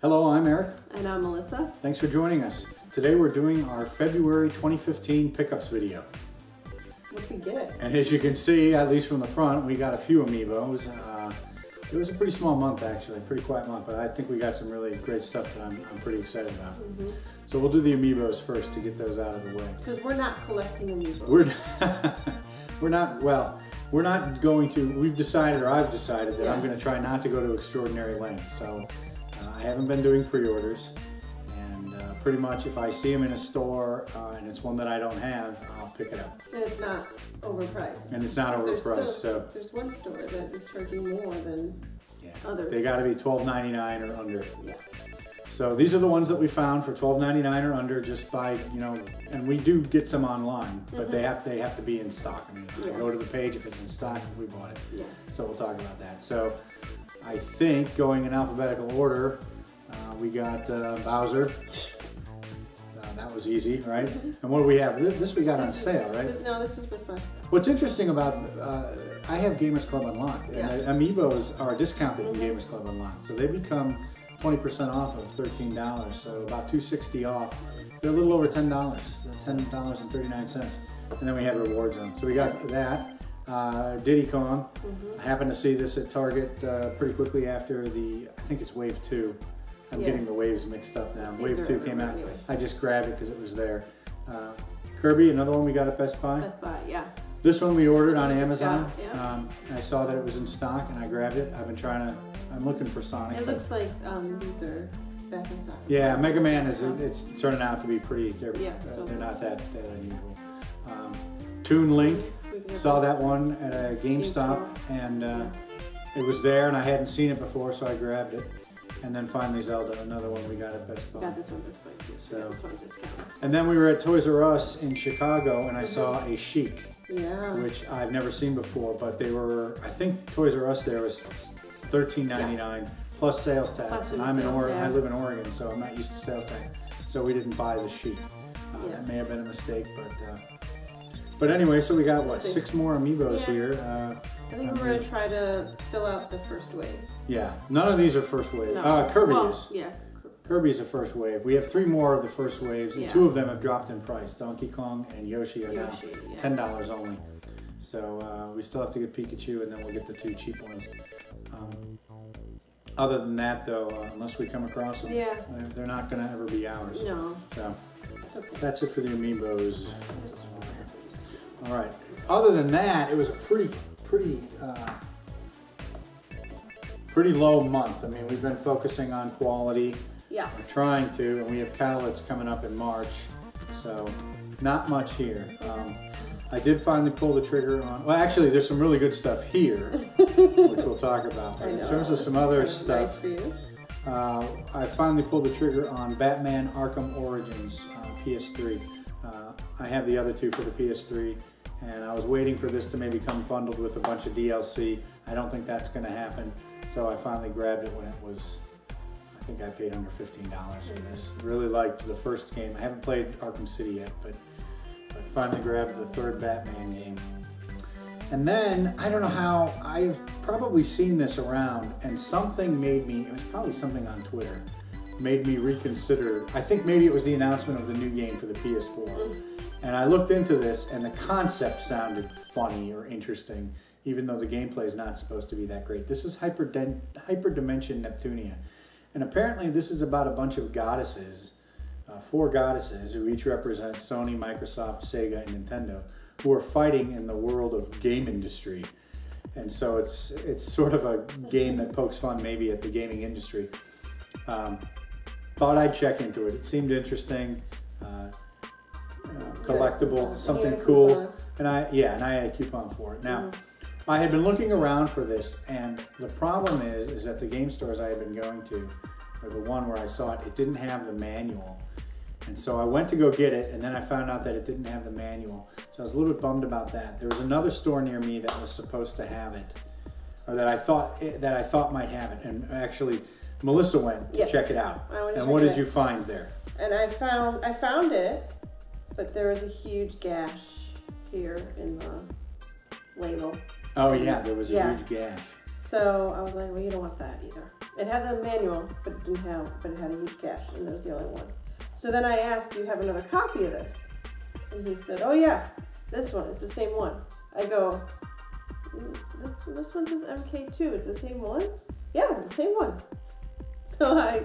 Hello, I'm Eric. And I'm Melissa. Thanks for joining us. Today we're doing our February 2015 pickups video. What did we get? And as you can see, at least from the front, we got a few Amiibos. It was a pretty small month actually, pretty quiet month, but I think we got some really great stuff that I'm pretty excited about. So we'll do the Amiibos first to get those out of the way. Because we're not collecting Amiibos. We're not going to, we've decided, or I've decided that I'm going to try not to go to extraordinary lengths. So I haven't been doing pre-orders, and pretty much if I see them in a store and it's one that I don't have, I'll pick it up. And it's not overpriced. And it's not overpriced. There's one store that is charging more than others. They got to be $12.99 or under. Yeah. So these are the ones that we found for $12.99 or under, just by, you know, and we do get some online, but they have to be in stock. I mean, I go to the page, if it's in stock, we bought it. Yeah. So we'll talk about that. So I think going in alphabetical order, we got Bowser. That was easy, right? And what do we have? This we got on sale, right? No, this was with my... What's interesting about, I have Gamers Club Unlocked, and Amiibos are discounted in Gamers Club Unlocked, so they become 20% off of $13, so about $2.60 off. They're a little over $10, $10.39, and then we have rewards on. So we got that. Diddy Kong. I happened to see this at Target pretty quickly after the, I think it's Wave 2. I'm getting the waves mixed up now. Wave 2 came out. Anyway. I just grabbed it because it was there. Kirby, another one we got at Best Buy. Best Buy, yeah. This one we ordered on Amazon. I saw that it was in stock and I grabbed it. I've been trying to, I'm looking for Sonic. It looks like these are back in stock. Yeah, Mega Man is, it's turning out to be pretty, they're not that unusual. Toon Link, saw that one at a GameStop and it was there and I hadn't seen it before, so I grabbed it. And then finally Zelda, another one we got at Best Buy. Got this one at Best Buy too, so got this one discounted. And then we were at Toys R Us in Chicago and I saw a Sheik. Yeah. Which I've never seen before, but they were, I think Toys R Us there was $13.99 plus sales tax. Plus and I'm in Oregon, I live in Oregon, so I'm not used to sales tax. So we didn't buy the Sheik. That may have been a mistake, but anyway, so we got what, 6 more Amiibos here. I think we're gonna try to fill out the first wave. Yeah, none of these are first wave. No. Kirby is. Yeah. Kirby is a first wave. We have 3 more of the first waves, and 2 of them have dropped in price. Donkey Kong and Yoshi are now $10 only. So we still have to get Pikachu, and then we'll get the 2 cheap ones. Other than that, though, unless we come across them, they're not going to ever be ours. No. So that's it for the Amiibos. All right. Other than that, it was a pretty low month. I mean, we've been focusing on quality. Yeah. We're trying to, and we have Catalyts coming up in March, so not much here. I did finally pull the trigger on, well actually there's some really good stuff here, which we'll talk about. But in terms of some other stuff, I finally pulled the trigger on Batman Arkham Origins on PS3. I have the other 2 for the PS3, and I was waiting for this to maybe come bundled with a bunch of DLC. I don't think that's going to happen, so I finally grabbed it when it was, I think I paid under $15 for this. Really liked the first game. I haven't played Arkham City yet, but I finally grabbed the 3rd Batman game. And then, I don't know how, I've probably seen this around, and something made me, it was probably something on Twitter, made me reconsider. I think maybe it was the announcement of the new game for the PS4. And I looked into this, and the concept sounded funny or interesting, even though the gameplay is not supposed to be that great. This is Hyperdimension Neptunia. And apparently this is about a bunch of goddesses, 4 goddesses who each represent Sony, Microsoft, Sega, and Nintendo, who are fighting in the world of game industry. And so it's sort of a game that pokes fun maybe at the gaming industry. Thought I'd check into it. It seemed interesting, collectible, something cool. And I had a coupon for it. Now, I had been looking around for this, and the problem is that the game stores I had been going to, or the one where I saw it, it didn't have the manual. And so I went to go get it, and then I found out that it didn't have the manual. So I was a little bit bummed about that. There was another store near me that was supposed to have it, or that I thought might have it. And actually, Melissa went to check it out. And what did you find there? And I found it, but there was a huge gash here in the label. Oh yeah, there was a huge gash. So I was like, well, you don't want that either. It had the manual, but it had a huge gash, and that was the only one. So then I asked, do you have another copy of this? And he said, oh yeah, this one, it's the same one. I go, this one says MK2, it's the same one? Yeah, it's the same one. So I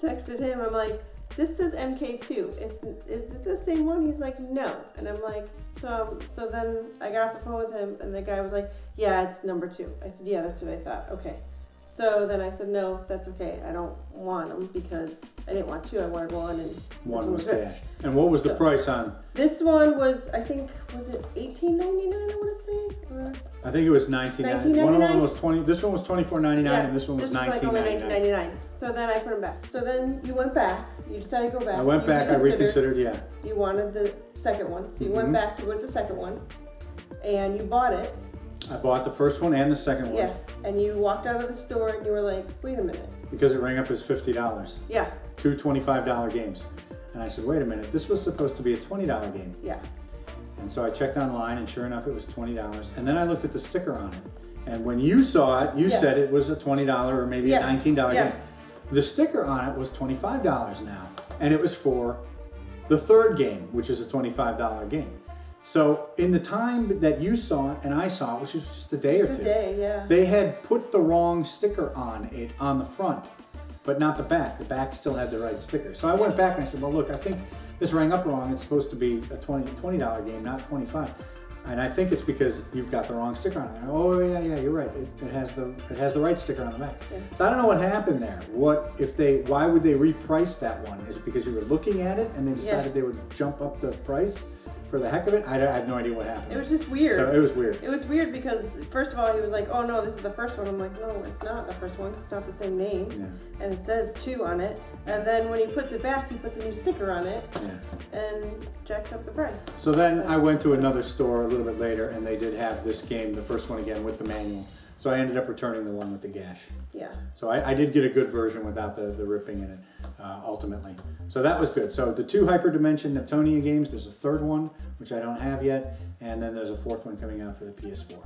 texted him, I'm like, this says MK2, is it the same one? He's like, no. And I'm like, so then I got off the phone with him, and the guy was like, yeah, it's number 2. I said, yeah, that's what I thought, okay. So then I said, no, that's okay. I don't want them because I didn't want 2. I wanted 1, and one was cash. And what was the price on? This one was, I think, was it $18.99? I want to say, or I think it was $19.99. One of them was $20. This one was $24.99, and this one was $19.99. Like only $19.99. So then I put them back. So then you went back. You decided to go back. I went back. I reconsidered. Yeah. You wanted the second one, so you went back to go to the second one, and you bought it. I bought the first one and the second one. Yeah, and you walked out of the store and you were like, wait a minute. Because it rang up as $50. Yeah. 2 $25 games. And I said, wait a minute, this was supposed to be a $20 game. Yeah. And so I checked online, and sure enough, it was $20. And then I looked at the sticker on it. And when you saw it, you said it was a $20 or maybe a $19 game. The sticker on it was $25 now. And it was for the third game, which is a $25 game. So in the time that you saw it and I saw it, which was just a day or two, they had put the wrong sticker on it on the front, but not the back. The back still had the right sticker. So I went back and I said, well, look, I think this rang up wrong. It's supposed to be a $20 game, not $25. And I think it's because you've got the wrong sticker on it. Oh yeah, you're right. It has the right sticker on the back. Yeah. So I don't know what happened there. Why would they reprice that one? Is it because you were looking at it and they decided they would jump up the price for the heck of it? I have no idea what happened. It was just weird. So it was weird. It was weird because first of all he was like, oh no, this is the first one. I'm like, no, it's not the first one. It's not the same name. Yeah. And it says 2 on it. And then when he puts it back, he puts a new sticker on it. Yeah. And jacks up the price. So then I went to another store a little bit later, and they did have this game, the first one again, with the manual. So I ended up returning the one with the gash. Yeah. So I did get a good version without the ripping in it, ultimately. So that was good. So the 2 Hyperdimension Neptunia games, there's a third one, which I don't have yet, and then there's a 4th one coming out for the PS4.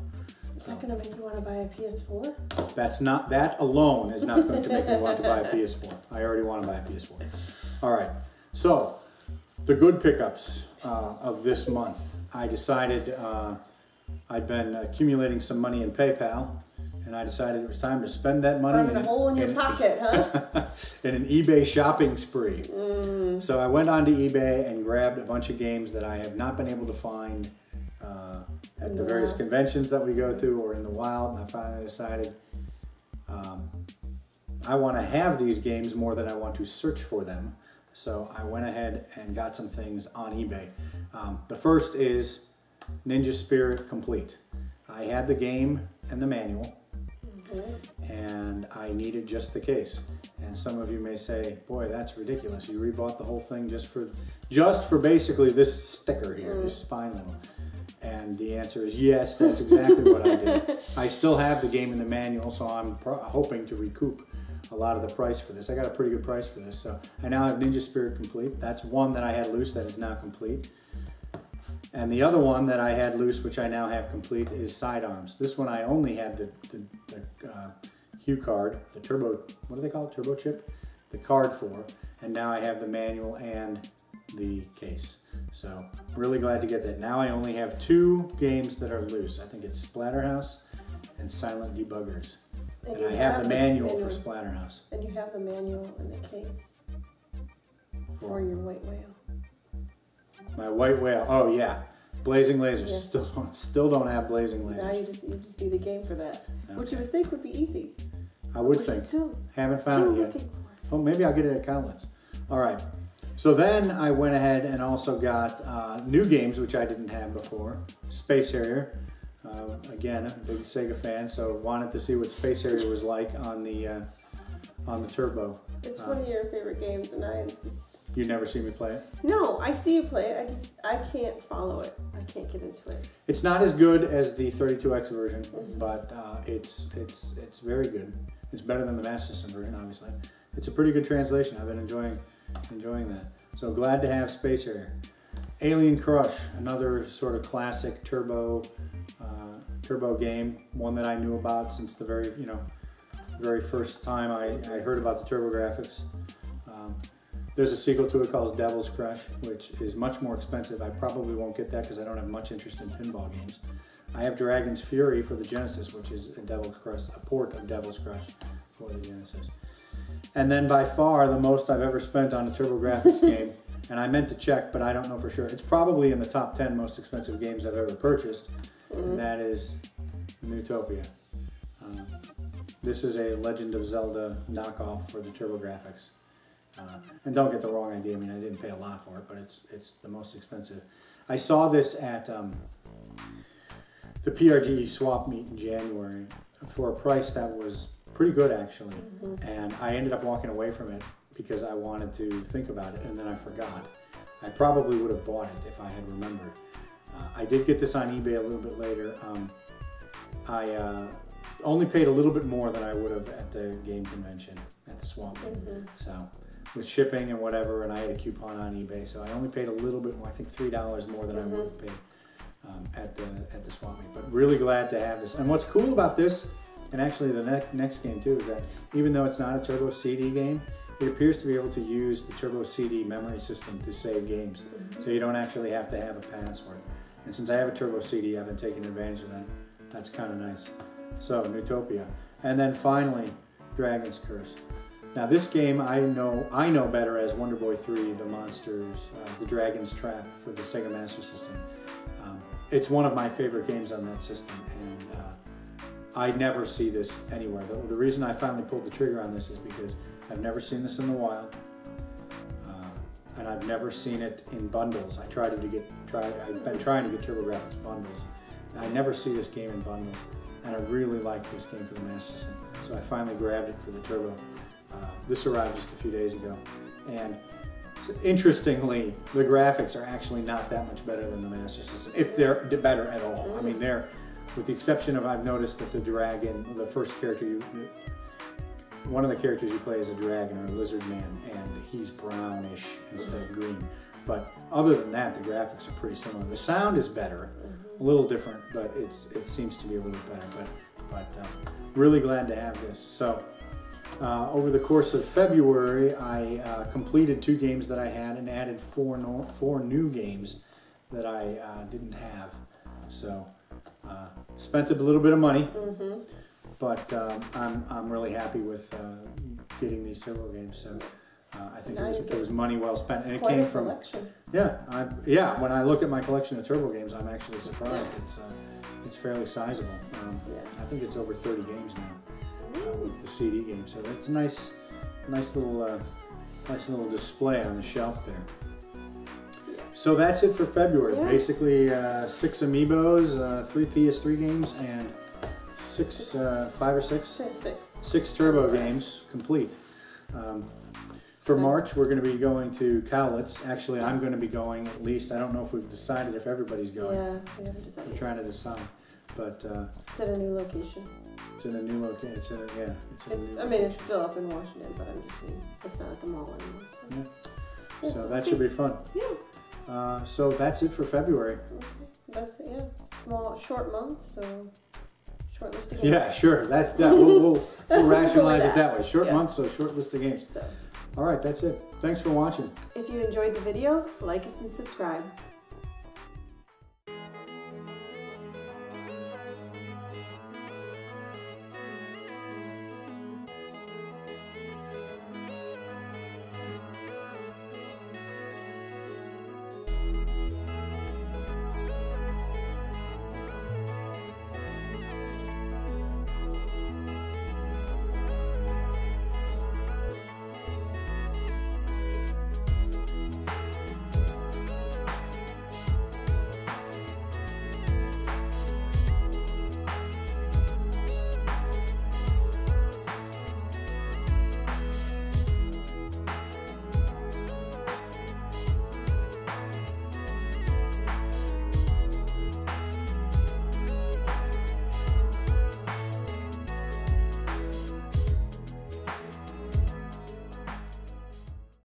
Is that going to make you want to buy a PS4? That alone is not going to make me want to buy a PS4. I already want to buy a PS4. All right. So the good pickups of this month. I decided I'd been accumulating some money in PayPal, and I decided it was time to spend that money in a hole in your pocket, huh? In an eBay shopping spree. So I went onto eBay and grabbed a bunch of games that I have not been able to find at the various conventions that we go to or in the wild, and I finally decided I want to have these games more than I want to search for them. So I went ahead and got some things on eBay. The first is Ninja Spirit Complete. I had the game and the manual, and I needed just the case. And some of you may say, boy, that's ridiculous. You rebought the whole thing just for basically this sticker here, this spine level. And the answer is yes, that's exactly what I did. I still have the game and the manual, so I'm hoping to recoup a lot of the price for this. I got a pretty good price for this. So I now have Ninja Spirit Complete. That's one that I had loose that is now complete. And the other one that I had loose, which I now have complete, is Sidearms. This one I only had the Hue card, the turbo, what do they call it? Turbo chip? The card for. And now I have the manual and the case. So really glad to get that. Now I only have 2 games that are loose. I think it's Splatterhouse and Silent Debuggers. And I have the manual for Splatterhouse. And you have the manual in the case for your white whale. My white whale, oh yeah. Blazing Lasers. Yes. Still don't have Blazing Lasers. Now you just need a game for that. Okay. Which you would think would be easy. I would think. Haven't found it yet. Oh, maybe I'll get it at Cowlands. All right. So then I went ahead and also got new games, which I didn't have before. Space Harrier. Again, a big Sega fan, so wanted to see what Space Harrier was like on the Turbo. It's one of your favorite games, and I just... You never see me play it? No, I see you play it. I can't follow it. I can't get into it. It's not as good as the 32X version, but it's very good. It's better than the Master System version, obviously. It's a pretty good translation. I've been enjoying that. So glad to have Space Harrier. Alien Crush, another sort of classic turbo game, one that I knew about since the very, the very first time I heard about the TurboGrafx. There's a sequel to it called Devil's Crush, which is much more expensive. I probably won't get that because I don't have much interest in pinball games. I have Dragon's Fury for the Genesis, which is a port of Devil's Crush for the Genesis. And then by far the most I've ever spent on a TurboGrafx game, and I meant to check, but I don't know for sure. It's probably in the top 10 most expensive games I've ever purchased, and that is Neutopia. This is a Legend of Zelda knockoff for the TurboGrafx. And don't get the wrong idea, I mean, I didn't pay a lot for it, but it's the most expensive. I saw this at the PRGE swap meet in January for a price that was pretty good, actually. And I ended up walking away from it because I wanted to think about it, and then I forgot. I probably would have bought it if I had remembered. I did get this on eBay a little bit later. I only paid a little bit more than I would have at the game convention, at the swap meet. So, with shipping and whatever, and I had a coupon on eBay, so I only paid a little bit more, I think $3 more than I would have paid at the swap meet. But really glad to have this. And what's cool about this, and actually the next game too, is that even though it's not a Turbo CD game, it appears to be able to use the Turbo CD memory system to save games. So you don't actually have to have a password. And since I have a Turbo CD, I've been taking advantage of that. That's kind of nice. So, Neutopia. And then finally, Dragon's Curse. Now this game I know better as Wonder Boy 3, The Monsters, The Dragon's Trap for the Sega Master System. It's one of my favorite games on that system, and I never see this anywhere. The reason I finally pulled the trigger on this is because I've never seen this in the wild, and I've never seen it in bundles. I've been trying to get TurboGrafx bundles, and I never see this game in bundles, and I really like this game for the Master System, so I finally grabbed it for the Turbo. This arrived just a few days ago, and interestingly, the graphics are actually not that much better than the Master System, if they're better at all. I mean, they're, with the exception of, I've noticed that the dragon, the first character one of the characters you play is a dragon or a lizard man, and he's brownish instead of green. But other than that, the graphics are pretty similar. The sound is better, a little different, but it seems to be a little better. But really glad to have this. So. Over the course of February, I completed 2 games that I had and added 4 new games that I didn't have. So, spent a little bit of money, but I'm really happy with getting these Turbo games. So, I think it was money well spent, and it came from collection. Yeah. When I look at my collection of Turbo games, I'm actually surprised. It's fairly sizable. I think it's over 30 games now. With the CD game, so that's a nice little display on the shelf there. So that's it for February. Basically, 6 Amiibos, 3 PS3 games, and 5 or 6? 6 Turbo games complete. For March, we're going to be going to Cowlitz. Actually, I'm going to be going at least. I don't know if we've decided if everybody's going. Yeah, we haven't decided. We're trying to decide, but it's at a new location. It's in a new location. I mean, it's still up in Washington, but I'm just saying it's not at the mall anymore. So, so that should be fun. Yeah. So that's it for February. That's it. Yeah. Short month. So short list of games. Yeah, sure. We'll rationalize it that way. Short month, so short list of games. All right, that's it. Thanks for watching. If you enjoyed the video, like us and subscribe.